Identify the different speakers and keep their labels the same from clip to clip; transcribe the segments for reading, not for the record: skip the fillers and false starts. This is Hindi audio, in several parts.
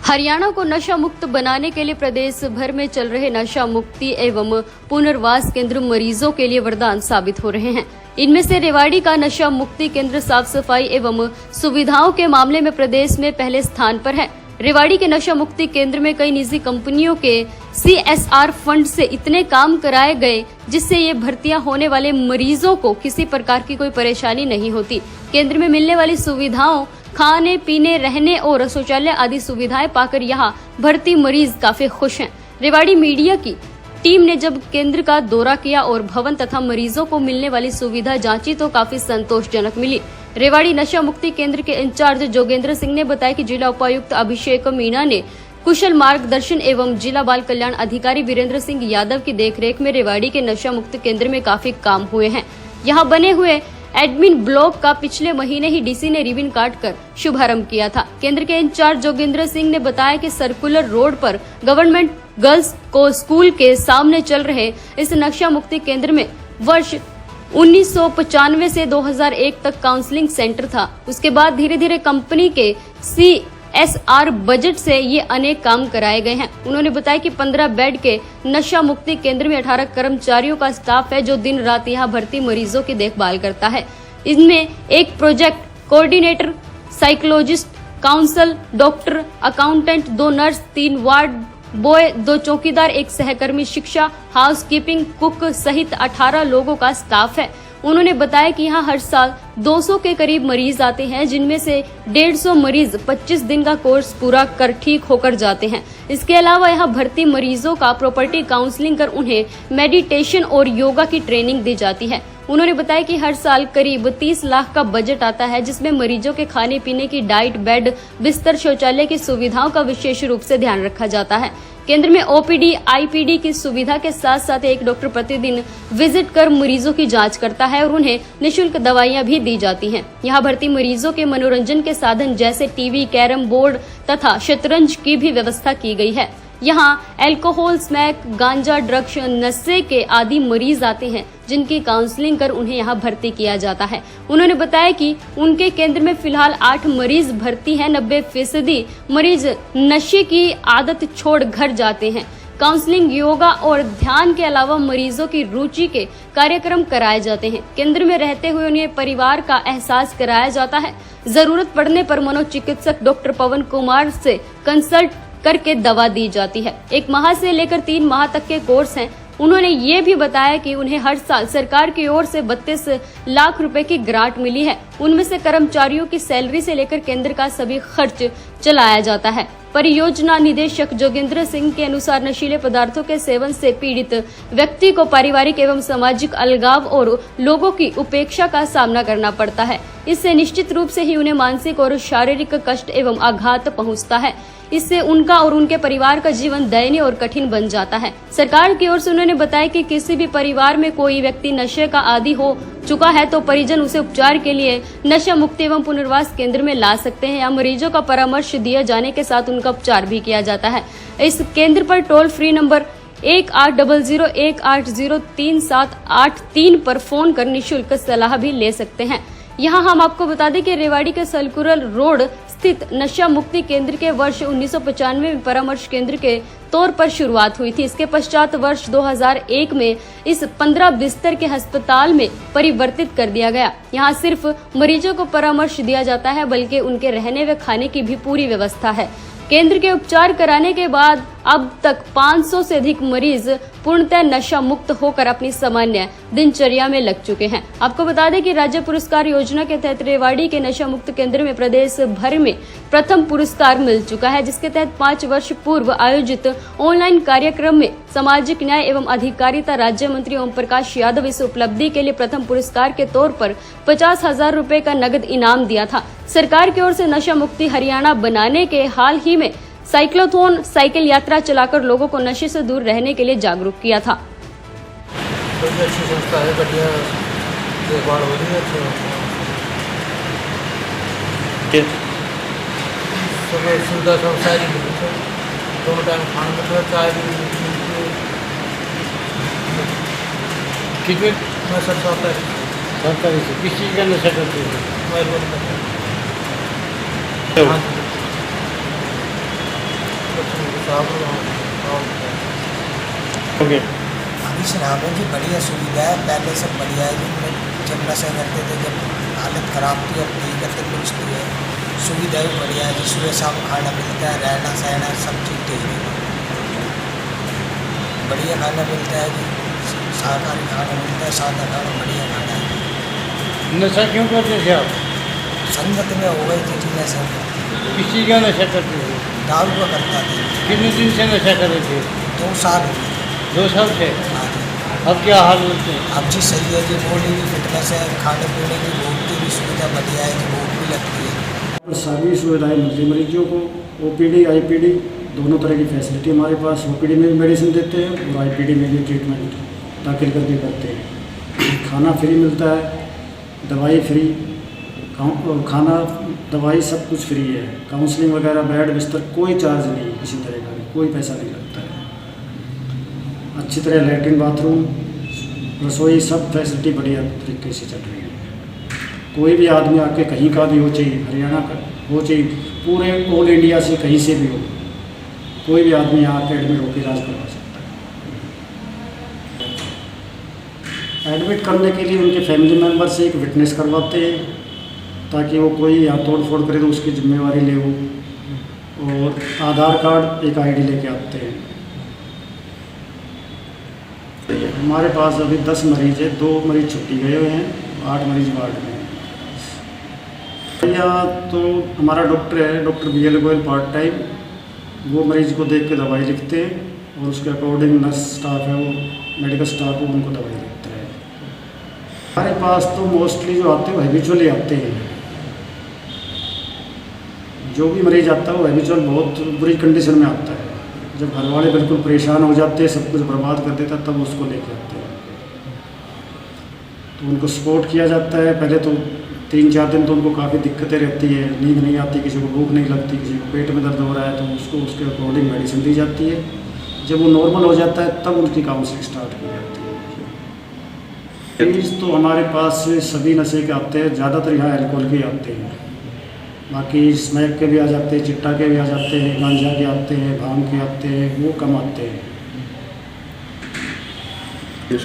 Speaker 1: हरियाणा को नशा मुक्त बनाने के लिए प्रदेश भर में चल रहे नशा मुक्ति एवं पुनर्वास केंद्र मरीजों के लिए वरदान साबित हो रहे हैं। इनमें से रेवाड़ी का नशा मुक्ति केंद्र साफ सफाई एवं सुविधाओं के मामले में प्रदेश में पहले स्थान पर है। रेवाड़ी के नशा मुक्ति केंद्र में कई निजी कंपनियों के CSR फंड से इतने काम कराए गए जिससे ये भर्तियां होने वाले मरीजों को किसी प्रकार की कोई परेशानी नहीं होती। केंद्र में मिलने वाली सुविधाओं, खाने पीने, रहने और शौचालय आदि सुविधाएं पाकर यहाँ भर्ती मरीज काफी खुश हैं। रेवाड़ी मीडिया की टीम ने जब केंद्र का दौरा किया और भवन तथा मरीजों को मिलने वाली सुविधा जांची तो काफी संतोषजनक मिली। रेवाड़ी नशा मुक्ति केंद्र के इंचार्ज जोगेंद्र सिंह ने बताया कि जिला उपायुक्त अभिषेक मीणा ने कुशल मार्गदर्शन एवं जिला बाल कल्याण अधिकारी वीरेंद्र सिंह यादव की देखरेख में रेवाड़ी के नशा मुक्त केंद्र में काफी काम हुए हैं। यहाँ बने हुए एडमिन ब्लॉक का पिछले महीने ही डीसी ने रिबन काट कर शुभारंभ किया था। केंद्र के इंचार्ज जोगेंद्र सिंह ने बताया कि सर्कुलर रोड पर गवर्नमेंट गर्ल्स को स्कूल के सामने चल रहे इस नशा मुक्ति केंद्र में वर्ष 1995 से 2001 तक काउंसलिंग सेंटर था। उसके बाद धीरे धीरे कंपनी के CSR बजट से ये अनेक काम कराए गए हैं। उन्होंने बताया कि 15 बेड के नशा मुक्ति केंद्र में 18 कर्मचारियों का स्टाफ है जो दिन रात यहाँ भर्ती मरीजों की देखभाल करता है। इनमें एक project coordinator, psychologist, counsel, doctor, accountant, 2 nurse, 3 ward boy, 2 चौकीदार, 1 सहकर्मी शिक्षा, हाउसकीपिंग, कुक सहित 18 लोगों का स्टाफ है। उन्होंने बताया कि यहाँ हर साल 200 के करीब मरीज आते हैं, जिनमें से 150 मरीज 25 दिन का कोर्स पूरा कर ठीक होकर जाते हैं। इसके अलावा यहाँ भर्ती मरीजों का प्रॉपर्टी काउंसलिंग कर उन्हें मेडिटेशन और योगा की ट्रेनिंग दी जाती है। उन्होंने बताया कि हर साल करीब 30 लाख का बजट आता है, जिसमें मरीजों के खाने पीने की, डाइट, बेड, बिस्तर, शौचालय की सुविधाओं का विशेष रूप से ध्यान रखा जाता है। केंद्र में OPD, IPD की सुविधा के साथ साथ एक डॉक्टर प्रतिदिन विजिट कर मरीजों की जांच करता है और उन्हें निःशुल्क दवाइयां भी दी जाती हैं। यहाँ भर्ती मरीजों के मनोरंजन के साधन जैसे टीवी, कैरम बोर्ड तथा शतरंज की भी व्यवस्था की गई है। यहाँ अल्कोहल, स्मैक, गांजा, ड्रग्स, नशे के आदि मरीज आते हैं जिनकी काउंसलिंग कर उन्हें यहाँ भर्ती किया जाता है। उन्होंने बताया कि उनके केंद्र में फिलहाल 8 मरीज भर्ती हैं। 90% मरीज नशे की आदत छोड़ घर जाते हैं। काउंसलिंग, योगा और ध्यान के अलावा मरीजों की रुचि के कार्यक्रम कराए जाते हैं। केंद्र में रहते हुए उन्हें परिवार का एहसास कराया जाता है। जरूरत पड़ने पर मनोचिकित्सक डॉक्टर पवन कुमार से कंसल्ट करके दवा दी जाती है। 1 माह से लेकर 3 माह तक के कोर्स हैं। उन्होंने ये भी बताया कि उन्हें हर साल सरकार की ओर से 32 लाख रुपए की ग्रांट मिली है। उनमें से कर्मचारियों की सैलरी से लेकर केंद्र का सभी खर्च चलाया जाता है। परियोजना निदेशक जोगेंद्र सिंह के अनुसार नशीले पदार्थों के सेवन से पीड़ित व्यक्ति को पारिवारिक एवं सामाजिक अलगाव और लोगों की उपेक्षा का सामना करना पड़ता है। इससे निश्चित रूप से ही उन्हें मानसिक और शारीरिक कष्ट एवं आघात पहुंचता है। इससे उनका और उनके परिवार का जीवन दयनीय और कठिन बन जाता है। सरकार की ओर से उन्होंने बताया कि किसी भी परिवार में कोई व्यक्ति नशे का आदी हो चुका है तो परिजन उसे उपचार के लिए नशा मुक्ति एवं पुनर्वास केंद्र में ला सकते हैं या मरीजों का परामर्श दिया जाने के साथ उनका उपचार भी किया जाता है। इस केंद्र पर टोल फ्री नंबर 1800-180-3783 पर फोन कर निःशुल्क सलाह भी ले सकते हैं। यहाँ हम आपको बता दें कि रेवाड़ी के सर्कुलर रोड स्थित नशा मुक्ति केंद्र के वर्ष 1995 में परामर्श केंद्र के तौर पर शुरुआत हुई थी। इसके पश्चात वर्ष 2001 में इस 15 बिस्तर के अस्पताल में परिवर्तित कर दिया गया। यहाँ सिर्फ मरीजों को परामर्श दिया जाता है, बल्कि उनके रहने व खाने की भी पूरी व्यवस्था है। केंद्र के उपचार कराने के बाद अब तक 500 से अधिक मरीज पूर्णतः नशा मुक्त होकर अपनी सामान्य दिनचर्या में लग चुके हैं। आपको बता दें कि राज्य पुरस्कार योजना के तहत रेवाड़ी के नशा मुक्त केंद्र में प्रदेश भर में प्रथम पुरस्कार मिल चुका है, जिसके तहत 5 वर्ष पूर्व आयोजित ऑनलाइन कार्यक्रम में सामाजिक न्याय एवं अधिकारिता राज्य मंत्री ओम प्रकाश यादव इस उपलब्धि के लिए प्रथम पुरस्कार के तौर पर 50,000 रुपए का नगद इनाम दिया था। सरकार की ओर से नशा मुक्ति हरियाणा बनाने के हाल ही में साइक्लोथॉन साइकिल यात्रा चलाकर लोगों को नशे से दूर रहने के लिए जागरूक किया था।
Speaker 2: अच्छी संस्था है, बढ़िया देखभाल हो रही है। सुबह सुविधा सब सारी मिलती है, 2 टाइम खाना मिलता है, चाय भी मिलती है, क्रिकेट में सब आता है।
Speaker 3: सरकारी से किस चीज़ का नशा करते हैं? ओके।
Speaker 4: अभी शराबों की बढ़िया सुविधा है, पहले सब बढ़िया है जी। जब नशा करते थे, जब हालत ख़राब थी, अब ठीक है, तंदुरुस्ती है, सुविधा भी बढ़िया है जी। सुबह शाम खाना मिलता है, रहना सहना सब चीज़ ठीक है, बढ़िया खाना मिलता है जी। शाकाहारी खाना मिलता है, सादा खाना, बढ़िया खाना है।
Speaker 3: नशा क्यों करते थे आप?
Speaker 4: संगत में हो गई थी जी नशा,
Speaker 3: किस चीज़ का नशा करते थे?
Speaker 4: दारू का करता था।
Speaker 3: कितने दिन से नशा कर रहे थे?
Speaker 4: 2 साल हो गए।
Speaker 3: 2 साल से।
Speaker 4: हाँ जी।
Speaker 3: अब क्या हाल होते हैं?
Speaker 4: अब जी सही है जी, बॉडी की फिटनेस है, खाने पीने की भूख की भी सुविधा बढ़िया है जी, भूख भी लगती है।
Speaker 5: सभी सुविधाएं मिलती है मरीजों को। ओपीडी आईपीडी दोनों तरह की फैसिलिटी हमारे पास। ओपीडी में भी मेडिसिन देते हैं और आईपीडी में भी ट्रीटमेंट दाखिल करके करते हैं। खाना फ्री मिलता है, दवाई फ्री, खाना दवाई सब कुछ फ्री है। काउंसलिंग वगैरह, बेड बिस्तर कोई चार्ज नहीं है, किसी तरह का कोई पैसा नहीं लगता है। अच्छी तरह लैट्रिन बाथरूम रसोई सब फैसिलिटी बढ़िया तरीके से चल रही है। कोई भी आदमी आके कहीं का भी हो, चाहिए हरियाणा का हो, चाहिए पूरे ऑल इंडिया से कहीं से भी हो, कोई भी आदमी यहाँ आके एडमिट होकर इलाज करवा सकता है। एडमिट करने के लिए उनके फैमिली मेम्बर से एक विटनेस करवाते हैं, ताकि वो कोई यहाँ तोड़ फोड़ करे तो उसकी जिम्मेवारी ले वो। और आधार कार्ड, एक आईडी लेके आते हैं। हमारे पास अभी 10 मरीज है, 2 मरीज छुट्टी गए हुए हैं, 8 मरीज वार्ड में हैं। या तो हमारा डॉक्टर है, doctor BL Goyal part time, वो मरीज को देख के दवाई लिखते हैं और उसके अकॉर्डिंग नर्स स्टाफ है, वो मेडिकल स्टाफ है, उनको दवाई लिखता है। हमारे पास तो मोस्टली जो आते हैं वो हैबिचुअली आते हैं। जो भी मरीज आता है वो हैबिचुअल बहुत बुरी कंडीशन में आता है। जब घर वाले बिल्कुल परेशान हो जाते हैं, सब कुछ बर्बाद कर देता, तब उसको लेके आते हैं। तो उनको सपोर्ट किया जाता है। पहले तो 3-4 दिन तो उनको काफ़ी दिक्कतें रहती है, नींद नहीं आती, किसी को भूख नहीं लगती, किसी को पेट में दर्द हो रहा है, तो उसको उसके अकॉर्डिंग मेडिसिन दी जाती है। जब वो नॉर्मल हो जाता है तब उनकी काउंसलिंग स्टार्ट की जाती है। मरीज तो हमारे पास सभी नशे के आते हैं, ज़्यादातर यहाँ अल्कोहल के आते हैं। बाकी स्मैक के भी आ जाते हैं, चिट्टा के भी आ जाते हैं, गांजा के आते हैं, भांग के आते हैं, वो कम आते हैं। तो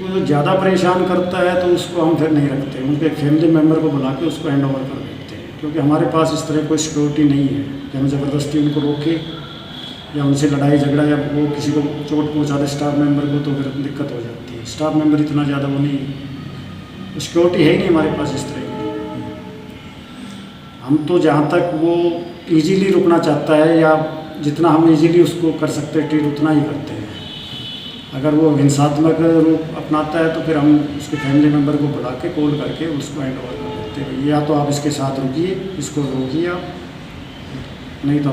Speaker 5: जो ज़्यादा परेशान करता है तो उसको हम फिर नहीं रखते, उनके फैमिली मेम्बर को बुला के उसको हैंड ओवर कर देते हैं। क्योंकि हमारे पास इस तरह कोई सिक्योरिटी नहीं है कि हम ज़बरदस्ती उनको रोके या उनसे लड़ाई झगड़ा या वो किसी को चोट पहुँचा दे स्टाफ मेम्बर को, तो फिर दिक्कत हो जाती है। स्टाफ मेम्बर इतना ज़्यादा वो नहीं, सिक्योरिटी है ही नहीं हमारे पास इस तरह की। हम तो जहाँ तक वो इजीली रुकना चाहता है या जितना हम इजीली उसको कर सकते हैं ट्रीट, उतना ही करते हैं। अगर वो हिंसात्मक रूप अपनाता है तो फिर हम उसके फैमिली मेम्बर को बुला के कॉल करके उसको हैंड ओवर कर देते हैं। या तो आप इसके साथ रुकिए, इसको रोकिए आप, नहीं तो